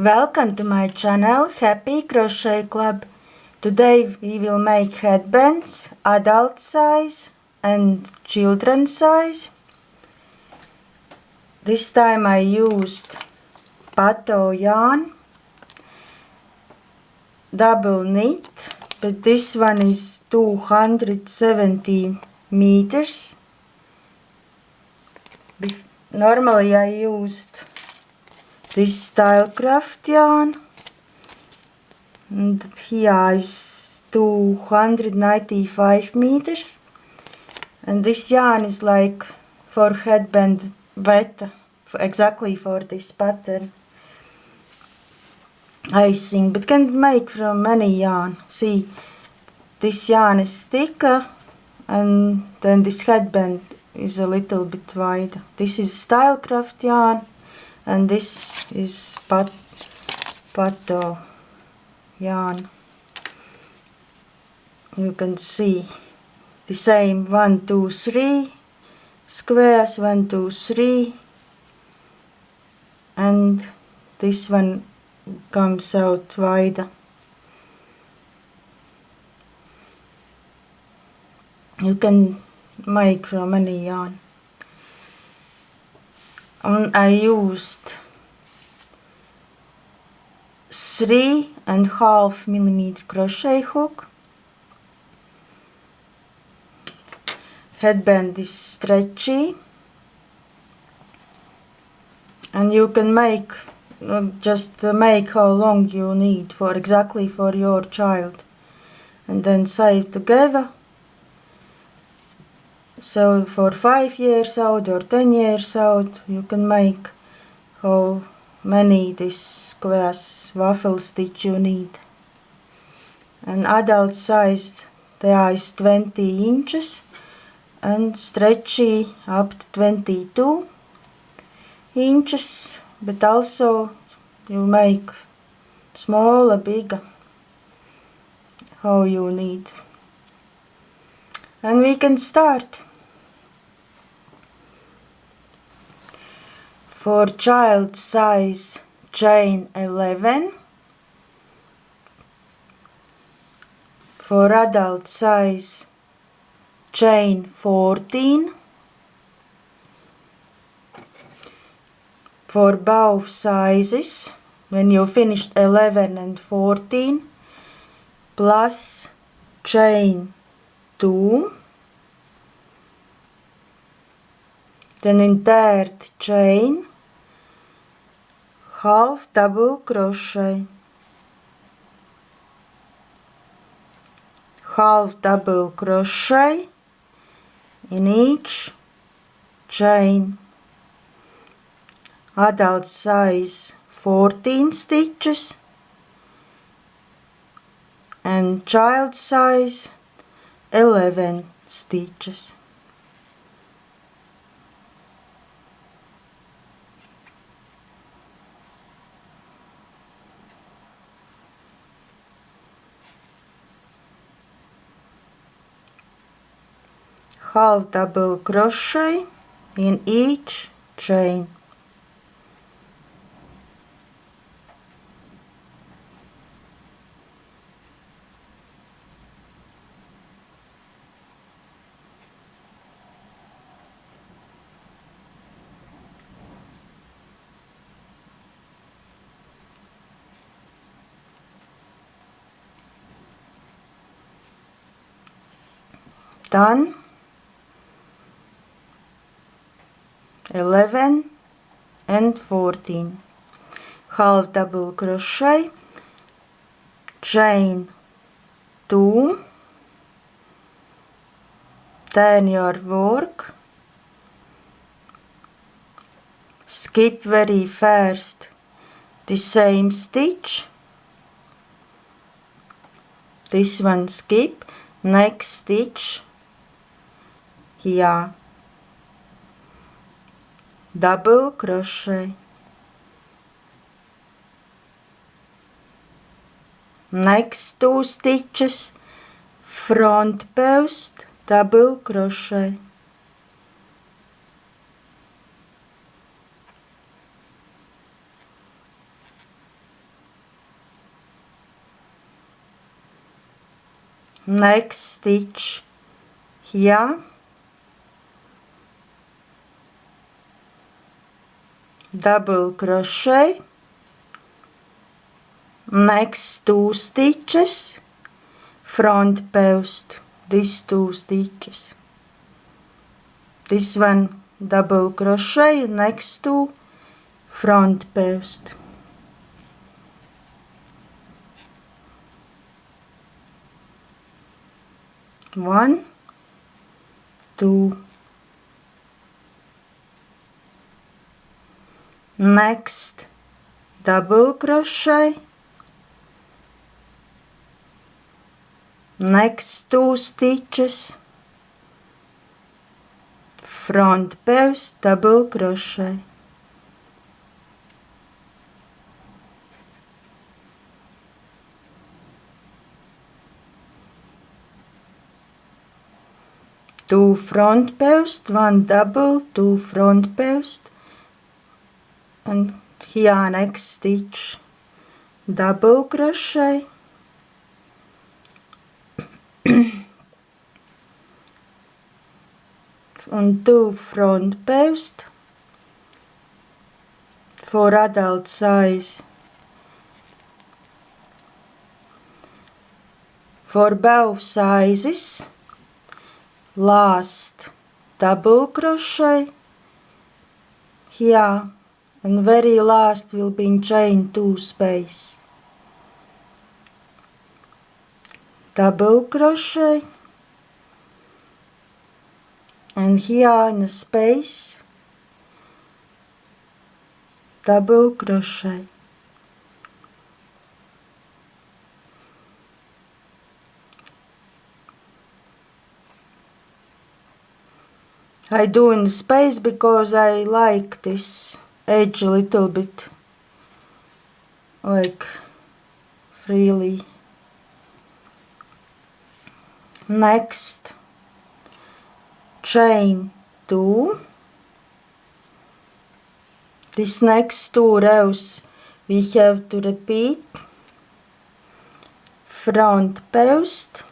Welcome to my channel Happy Crochet Club. Today we will make headbands, adult size and children size. This time I used Pato yarn, double knit, but this one is 270 meters. Normally I used this Stylecraft yarn, and here is 295 meters, and this yarn is like for headband better, exactly for this pattern I think, but can make from any yarn. See, this yarn is thicker and then this headband is a little bit wider. This is Stylecraft yarn and this is Pato yarn. You can see the same 1, 2, 3 squares, 1, 2, 3, and this one comes out wider. You can make from any yarn. And I used 3.5 millimeter crochet hook. Headband is stretchy, and you can make just make how long you need for exactly for your child, and then save together. So for 5 years old or 10 years old, you can make how many this squares waffle stitch you need. And adult size there is 20 inches and stretchy up to 22 inches, but also you make smaller, bigger, how you need. And we can start. For child size, chain 11. For adult size, chain 14. For both sizes, when you finished 11 and 14, plus chain 2. Then in third chain, half double crochet, half double crochet in each chain. Adult size 14 stitches and child size 11 stitches. Half double crochet in each chain. Done. 11 and 14. Half double crochet, chain 2, turn your work, skip very fast the same stitch, this one skip, next stitch here, double crochet, next 2 stitches, front post, double crochet, next stitch here, double crochet, next 2 stitches, front post, these 2 stitches, this one double crochet, next 2 front post, 1, 2, next double crochet, next 2 stitches, front post, double crochet, two front post, 1 double, 2 front post, and here next stitch double crochet, and 2 front post for adult size. For both sizes, last double crochet here, and very last will be in chain 2 space, double crochet, and here in a space double crochet, I do in space because I like this edge a little bit like freely. Next chain 2, this next 2 rows we have to repeat, front post,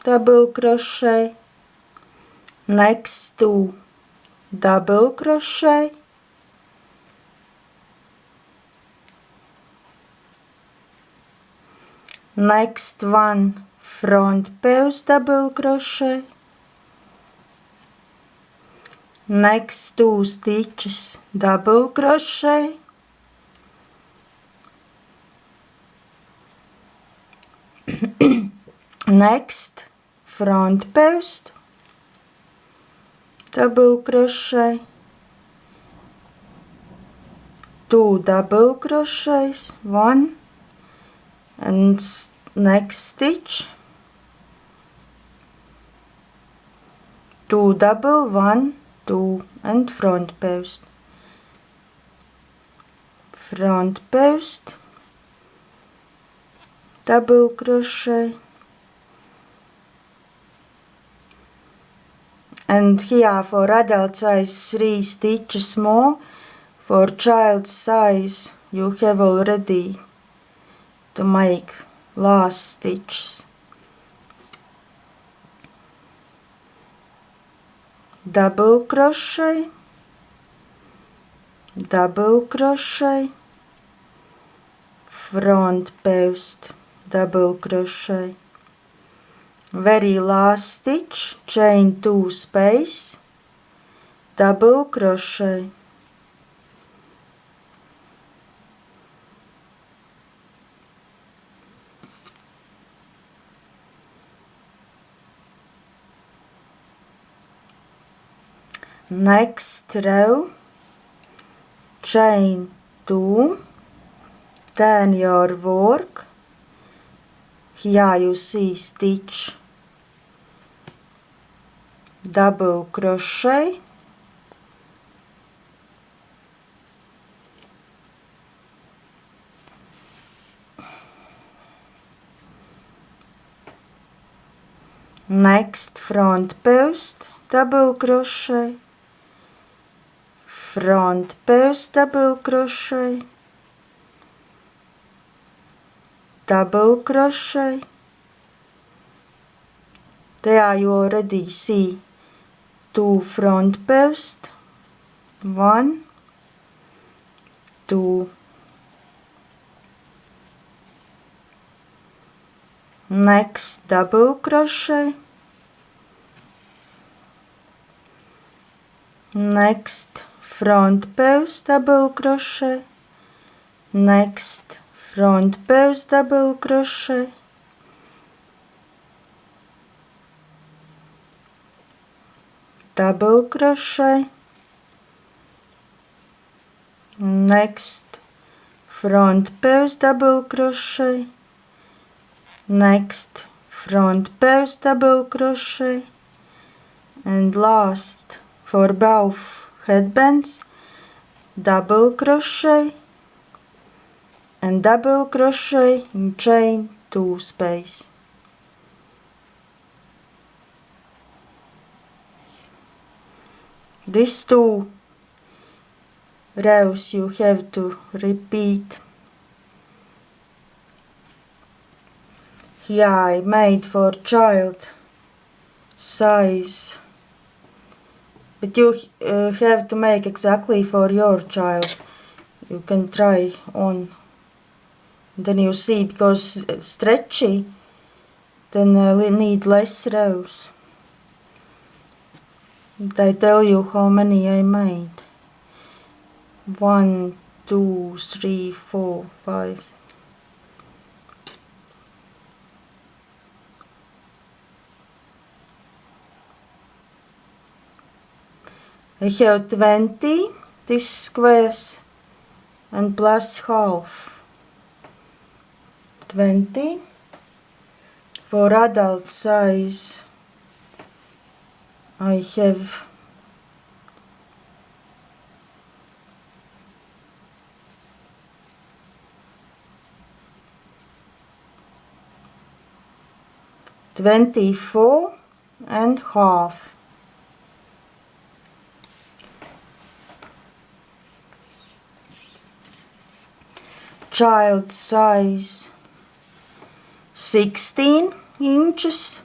double crochet, next 2 double crochet, next 1 front post, double crochet, next 2 stitches double crochet, next front post, double crochet, 2 double crochets, 1, and next stitch 2 double, 1, 2, and front post, double crochet, and here for adult size 3 stitches more, for child size you have already to make last stitches, double crochet, front post, double crochet, very last stitch, chain 2 space, double crochet, next row, chain 2, turn your work, here you see stitch, double crochet, next front post, double crochet, front post, double crochet, double crochet. There you already see 2 front posts, 1, 2, next double crochet, next front post double crochet, next front post double crochet, double crochet, next front post double crochet, next front post double crochet, and last for both headbands, double crochet and double crochet in chain 2 space. These 2 rows you have to repeat. Here I made for child size, but you have to make exactly for your child. You can try on, then you see, because stretchy, then need less rows. And I tell you how many I made. 1, 2, 3, 4, 5. I have 20 these squares and plus half. 20 for adult size. I have 24 and half. Child size 16 inches,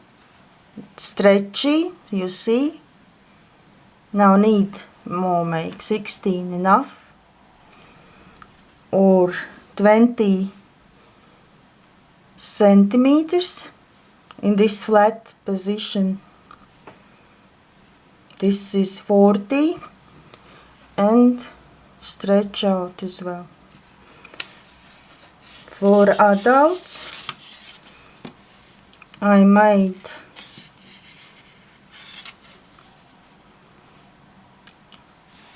stretchy, you see. Now need more, make 16 enough, or 20 centimeters in this flat position. This is 40 and stretch out as well. For adults, I made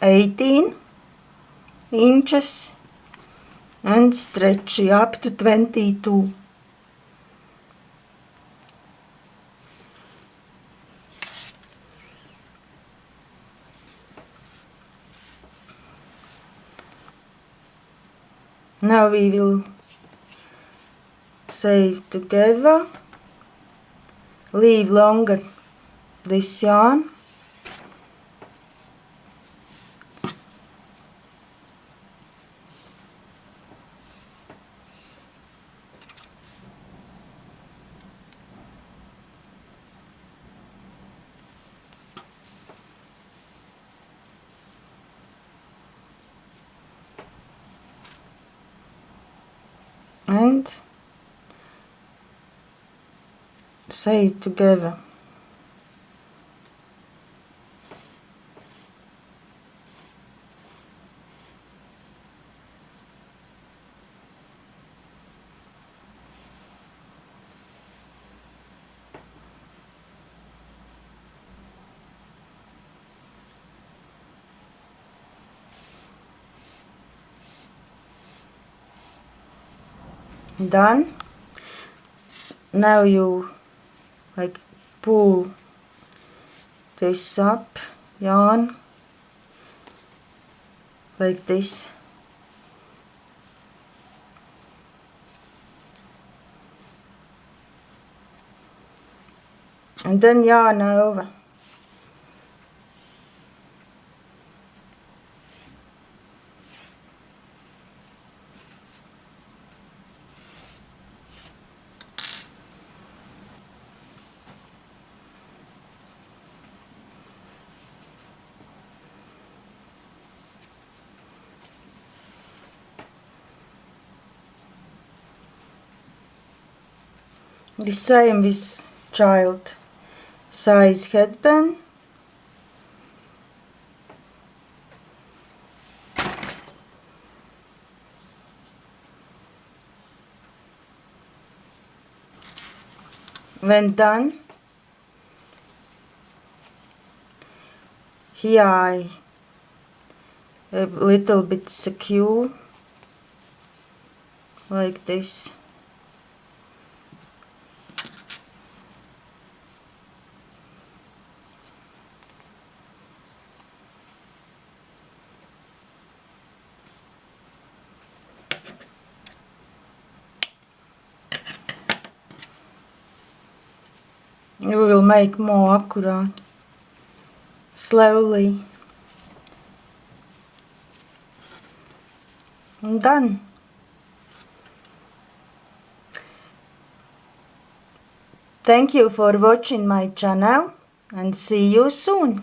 18 inches and stretchy up to 22. Now we will sew together, leave longer this yarn, and sew together. Done. Now you like pull this up, yarn like this, and then yarn over. The same with child size headband. When done, here I a little bit secure like this. We will make more accurate slowly. And done. Thank you for watching my channel and see you soon.